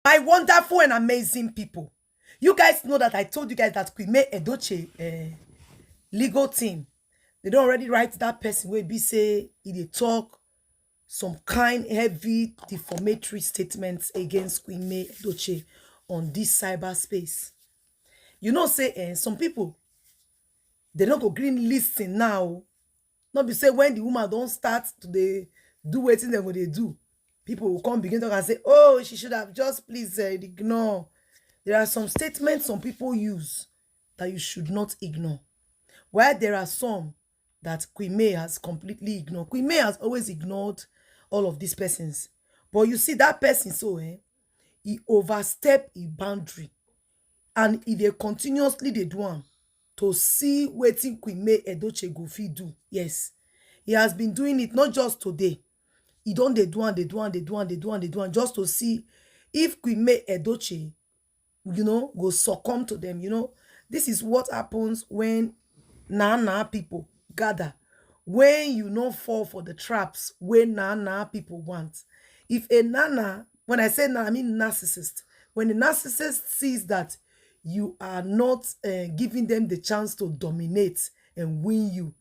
My wonderful and amazing people. You guys know that I told you guys that Queenmay Edochie legal team, they don't already write that person where be say they talk some kind heavy defamatory statements against Queenmay Edochie on this cyberspace. You know, say some people they don't go green listing now. Not be say when the woman don't start to they do waiting them what they do. People will come begin to talk and say, oh, she should have just please ignore. There are some statements some people use that you should not ignore. While there are some that Queenmay has completely ignored. Queenmay has always ignored all of these persons. But you see that person so he overstep a boundary. And if they continuously they do am to see wetin Queenmay Edochie go fit do. Yes. He has been doing it not just today. He don't they do am just to see if Queenmay Edochie, go succumb to them. This is what happens when people gather. When you no fall for the traps when people want. If a when I say I mean narcissist, when the narcissist sees that you are not giving them the chance to dominate and win you,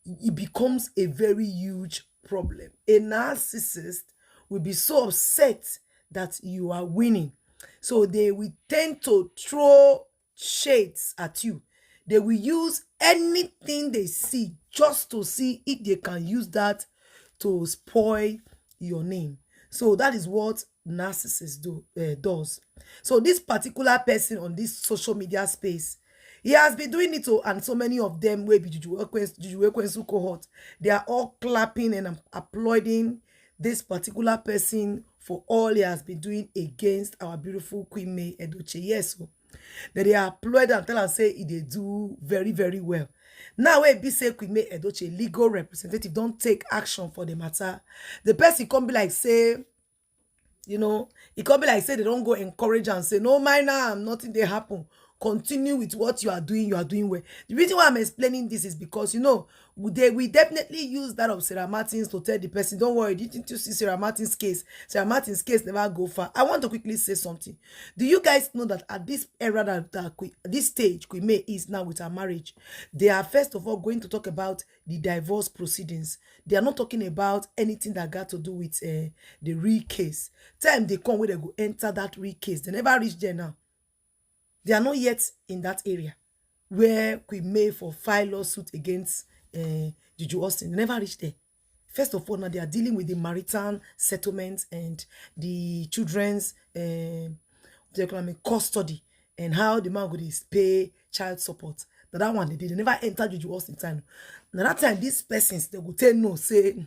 it becomes a very huge problem. A narcissist will be so upset that you are winning. So they will tend to throw shades at you. They will use anything they see just to see if they can use that to spoil your name. So that is what narcissist does. So this particular person on this social media space, he has been doing it to, and so many of them will be Juju cohort. They are all clapping and applauding this particular person for all he has been doing against our beautiful Queenmay Edochie. Yes, so that they applaud and tell and say they do very, very well. Now, when be say Queenmay Edochie legal representative don't take action for the matter, the person can be like say, it can be like say they don't go encourage and say, no, minor, nothing they happen. Continue with what you are doing well. The reason why I'm explaining this is because we definitely use that of Sarah Martins to tell the person, don't worry, didn't you see Sarah Martins case? Sarah Martins case never go far. I want to quickly say something. Do you guys know that at this era this stage Queenmay is now with her marriage, they are first of all going to talk about the divorce proceedings. They are not talking about anything that got to do with the real case. Time they come where they go enter that real case. They never reach there now. They are not yet in that area where Queenmay for file lawsuit against jujuaustin. They never reached there. First of all, now they are dealing with the marital settlement and the children's custody and how the man would pay child support. Now that one they did. They never entered jujuaustin time. Now that time, these persons they would tell no, say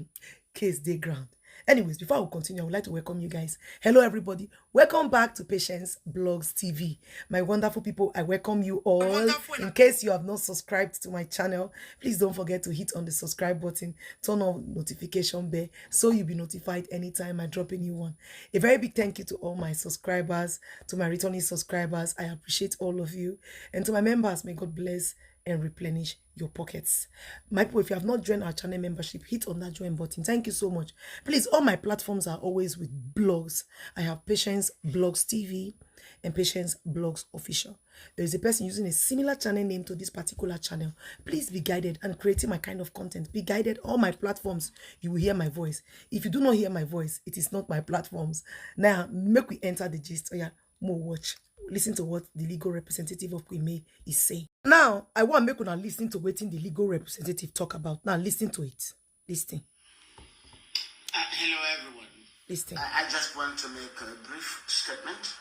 case they ground. Anyways, before we continue, I would like to welcome you guys. Hello, everybody. Welcome back to Patience Blogs TV. My wonderful people, I welcome you all. In case you have not subscribed to my channel, please don't forget to hit on the subscribe button, turn on notification bell, so you'll be notified anytime I drop a new one. A very big thank you to all my subscribers, to my returning subscribers. I appreciate all of you. And to my members, may God bless and replenish your pockets. My people, if you have not joined our channel membership, hit on that join button. Thank you so much. Please, all my platforms are always with blogs. I have Patience Blogs TV and Patience Blogs Official. There is a person using a similar channel name to this particular channel. Please be guided and creating my kind of content. Be guided. All my platforms, you will hear my voice. If you do not hear my voice, it is not my platforms. Now, make we enter the gist. Oh yeah, more watch. Listen to what the legal representative of Queenmay is saying. Now, I want to make una listen to what the legal representative talk about. Now, listen to it. Listen. Hello, everyone. Listen. I just want to make a brief statement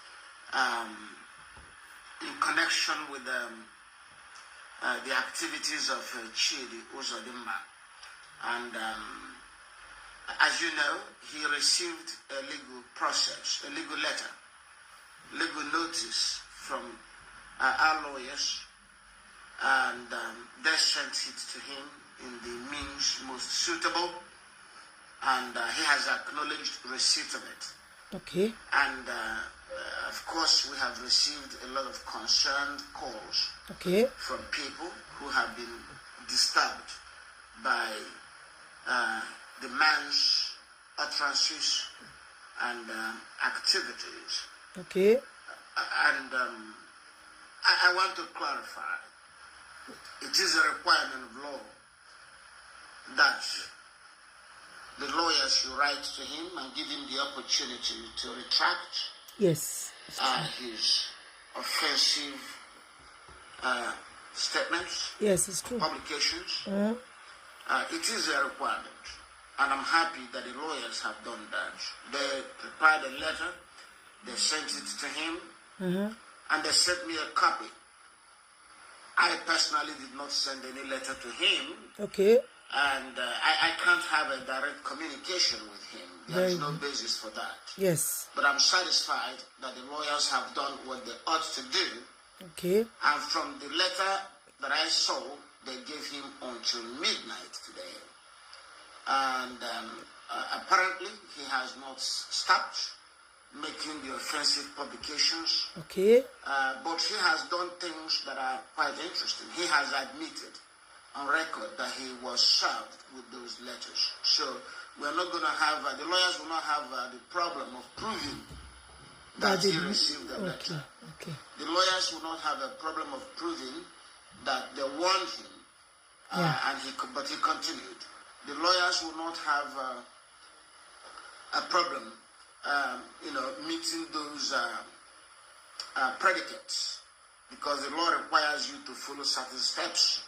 in connection with the activities of Chidi Uzodimma. And as you know, he received a legal process, a legal letter, legal notice from our lawyers, and they sent it to him in the means most suitable, and he has acknowledged receipt of it. Okay. And of course, we have received a lot of concerned calls from people who have been disturbed by the man's utterances and activities Okay. And I want to clarify. It is a requirement of law that the lawyer should write to him and give him the opportunity to retract Yes. his offensive statements, Yes, it's true. publications. It is a requirement, and I'm happy that the lawyers have done that. They prepared a letter, they sent it to him, and they sent me a copy. I personally did not send any letter to him. Okay. And I can't have a direct communication with him. There's no basis for that. Yes. But I'm satisfied that the lawyers have done what they ought to do. Okay. And from the letter that I saw, they gave him until midnight today. And apparently, he has not stopped making the offensive publications. Okay. But he has done things that are quite interesting. He has admitted on record that he was served with those letters. So we're not going to have, the lawyers will not have the problem of proving that he received the letter. Okay. The lawyers will not have a problem of proving that they warned him, but he continued. The lawyers will not have a problem, meeting those predicates, because the law requires you to follow certain steps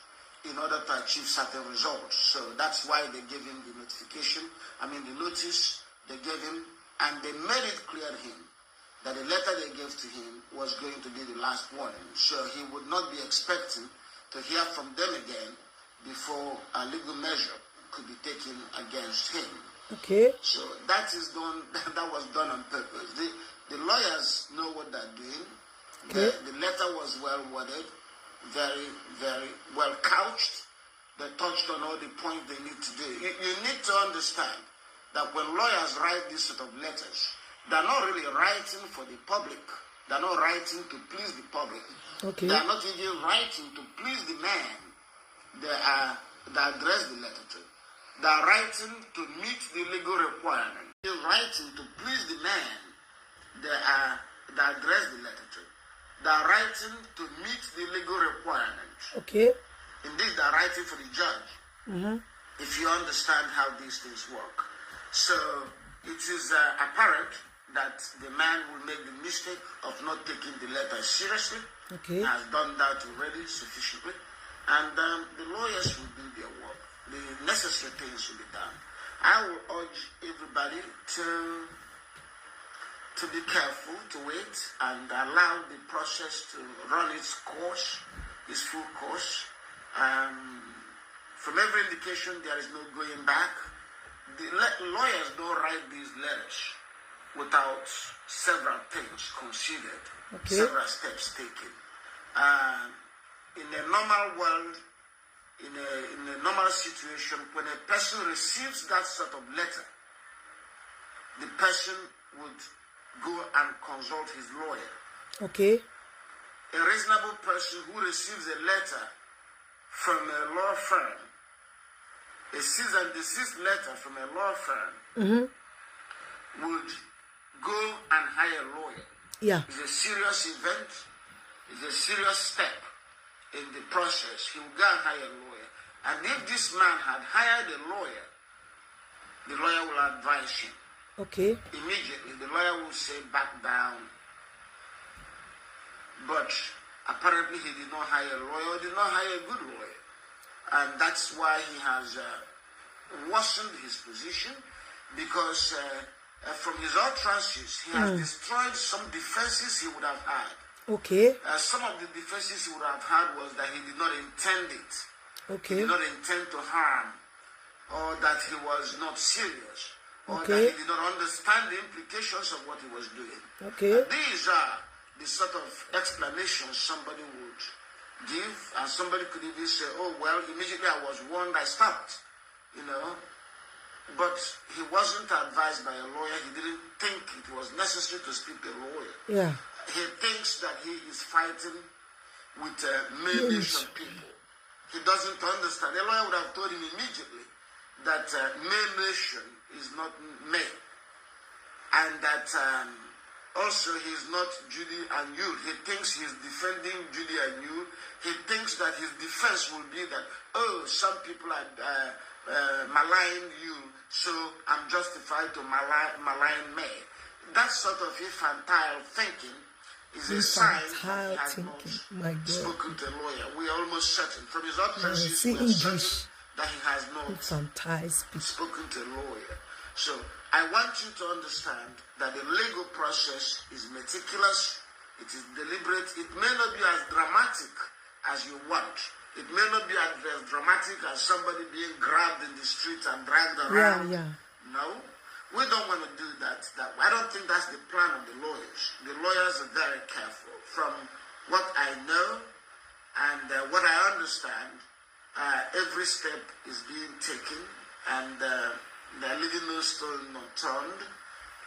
in order to achieve certain results. So that's why they gave him the the notice they gave him, and they made it clear to him that the letter they gave to him was going to be the last warning. So he would not be expecting to hear from them again before a legal measure could be taken against him. Okay. So that is done. That was done on purpose. The lawyers know what they're doing. Okay. The letter was well worded, very, very well couched. They touched on all the points they need to do. You need to understand that when lawyers write this sort of letters, they're not really writing for the public. They're not writing to please the public. Okay. They're not even writing to please the man they address the letter to. They're writing to meet the legal requirement. They're writing to please the man they address the letter to. They're writing to meet the legal requirement. Okay. Indeed, they're writing for the judge. If you understand how these things work. So it is apparent that the man will make the mistake of not taking the letter seriously. Okay. He has done that already sufficiently. And the lawyers will do their work. The necessary things will be done. I will urge everybody to be careful, to wait, and allow the process to run its course, its full course. From every indication, there is no going back. The lawyers don't write these letters without several things considered, several steps taken. In a normal world, in a normal situation, when a person receives that sort of letter, the person would go and consult his lawyer. Okay. A reasonable person who receives a letter from a law firm, a cease and desist letter from a law firm, would go and hire a lawyer. Yeah. It's a serious event. It's a serious step in the process. He will go and hire a lawyer. And if this man had hired a lawyer, the lawyer will advise him. Okay. Immediately, the lawyer will say, back down. But apparently he did not hire a lawyer, or did not hire a good lawyer. And that's why he has worsened his position, because from his utterances, he has destroyed some defenses he would have had. Okay. Some of the defenses he would have had was that he did not intend it. Okay. He did not intend to harm, or that he was not serious, or that he did not understand the implications of what he was doing. Okay. These are the sort of explanations somebody would give, and somebody could even say, oh, well, immediately I was warned, I stopped, But he wasn't advised by a lawyer. He didn't think it was necessary to speak to a lawyer. Yeah. He thinks that he is fighting with May Nation people. He doesn't understand. A lawyer would have told him immediately that May Nation is not May, and that Also, he's not Judy and you. He thinks he's defending Judy and you. He thinks that his defense will be that, oh, some people are malign you, so I'm justified to malign me. That sort of infantile thinking is a sign that he has not spoken to a lawyer. We are almost certain, from his utterances, we are certain that he has not spoken to a lawyer. So I want you to understand that the legal process is meticulous, it is deliberate. It may not be as dramatic as you want. It may not be as dramatic as somebody being grabbed in the street and dragged around. No, we don't want to do that. I don't think that's the plan of the lawyers. The lawyers are very careful. From what I know and what I understand, every step is being taken, and they're leaving no stone unturned,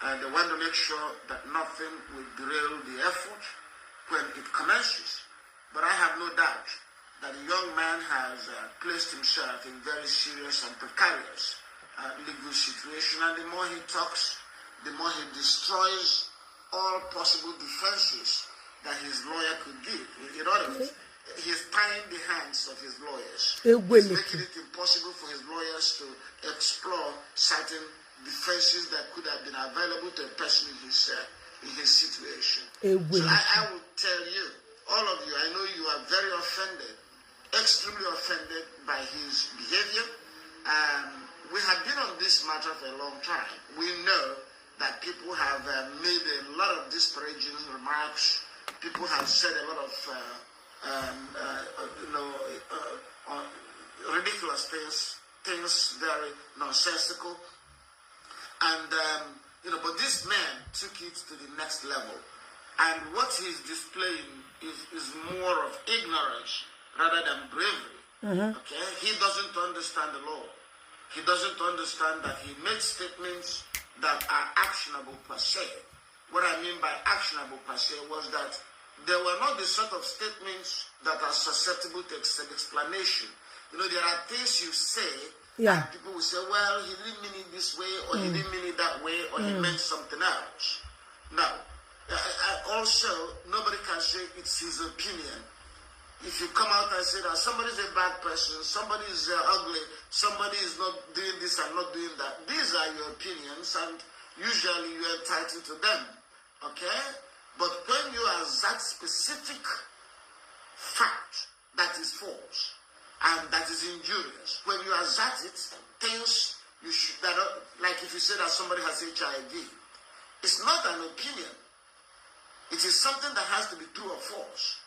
and they want to make sure that nothing will derail the effort when it commences. But I have no doubt that the young man has placed himself in very serious and precarious legal situation, and the more he talks, the more he destroys all possible defenses that his lawyer could give. In other words, he's tying the hands of his lawyers. He's making it impossible for his lawyers to explore certain defenses that could have been available to a person in his situation. So I will tell you, all of you, I know you are very offended, extremely offended by his behavior. We have been on this matter for a long time. We know that people have made a lot of disparaging remarks. People have said a lot of ridiculous things very nonsensical, and but this man took it to the next level, and what he's displaying is more of ignorance rather than bravery. Okay, he doesn't understand the law. He doesn't understand that he made statements that are actionable per se. What I mean by actionable per se was that they were not the sort of statements that are susceptible to explanation. There are things you say, and people will say, well, he didn't mean it this way, or he didn't mean it that way, or he meant something else. No. Also, nobody can say it's his opinion. If you come out and say that somebody's a bad person, somebody is ugly, somebody is not doing this and not doing that, these are your opinions, and usually you're entitled to them. Okay? But when you are that specific fact that is false and that is injurious, when you are that things you should, like if you say that somebody has HIV, it's not an opinion. It is something that has to be true or false.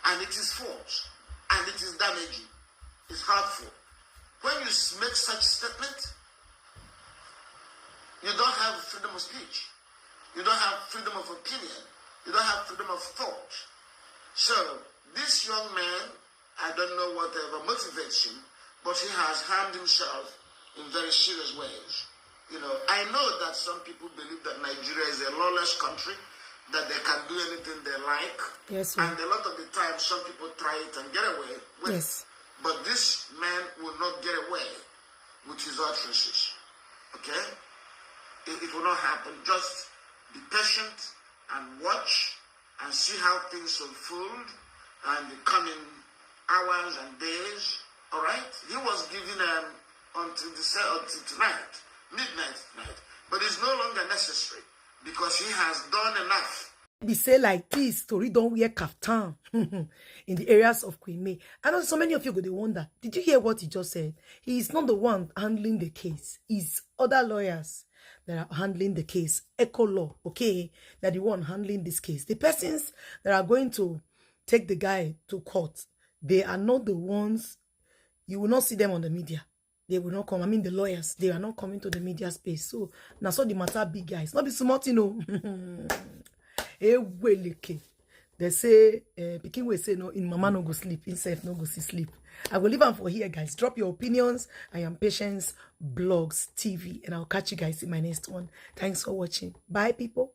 And it is false. And it is damaging. It's hurtful. When you make such statement, you don't have freedom of speech. You don't have freedom of opinion. You don't have freedom of thought. So, this young man, I don't know whatever motivates him, but he has harmed himself in very serious ways. I know that some people believe that Nigeria is a lawless country, that they can do anything they like. Yes, and a lot of the time, some people try it and get away with it. But this man will not get away with his utterances. Okay? It will not happen. Just be patient and watch and see how things unfold and the coming hours and days. All right? He was given until tonight, midnight tonight. But it's no longer necessary because he has done enough. Be say like this, Tori don't wear kaftan in the areas of Queenmay. I know so many of you go to wonder, did you hear what he just said? He is not the one handling the case. It's other lawyers that are handling the case. Echo Law, okay, that the one handling this case. The persons that are going to take the guy to court, they are not the ones. You will not see them on the media. They will not come. I mean, the lawyers, they are not coming to the media space. So now, so the matter big guys, not be smart, They say, Pikin will say, no, in mama no go sleep, himself no go see sleep. I will leave them for here, guys. Drop your opinions. I am Patience Blogs TV, and I'll catch you guys in my next one. Thanks for watching. Bye, people.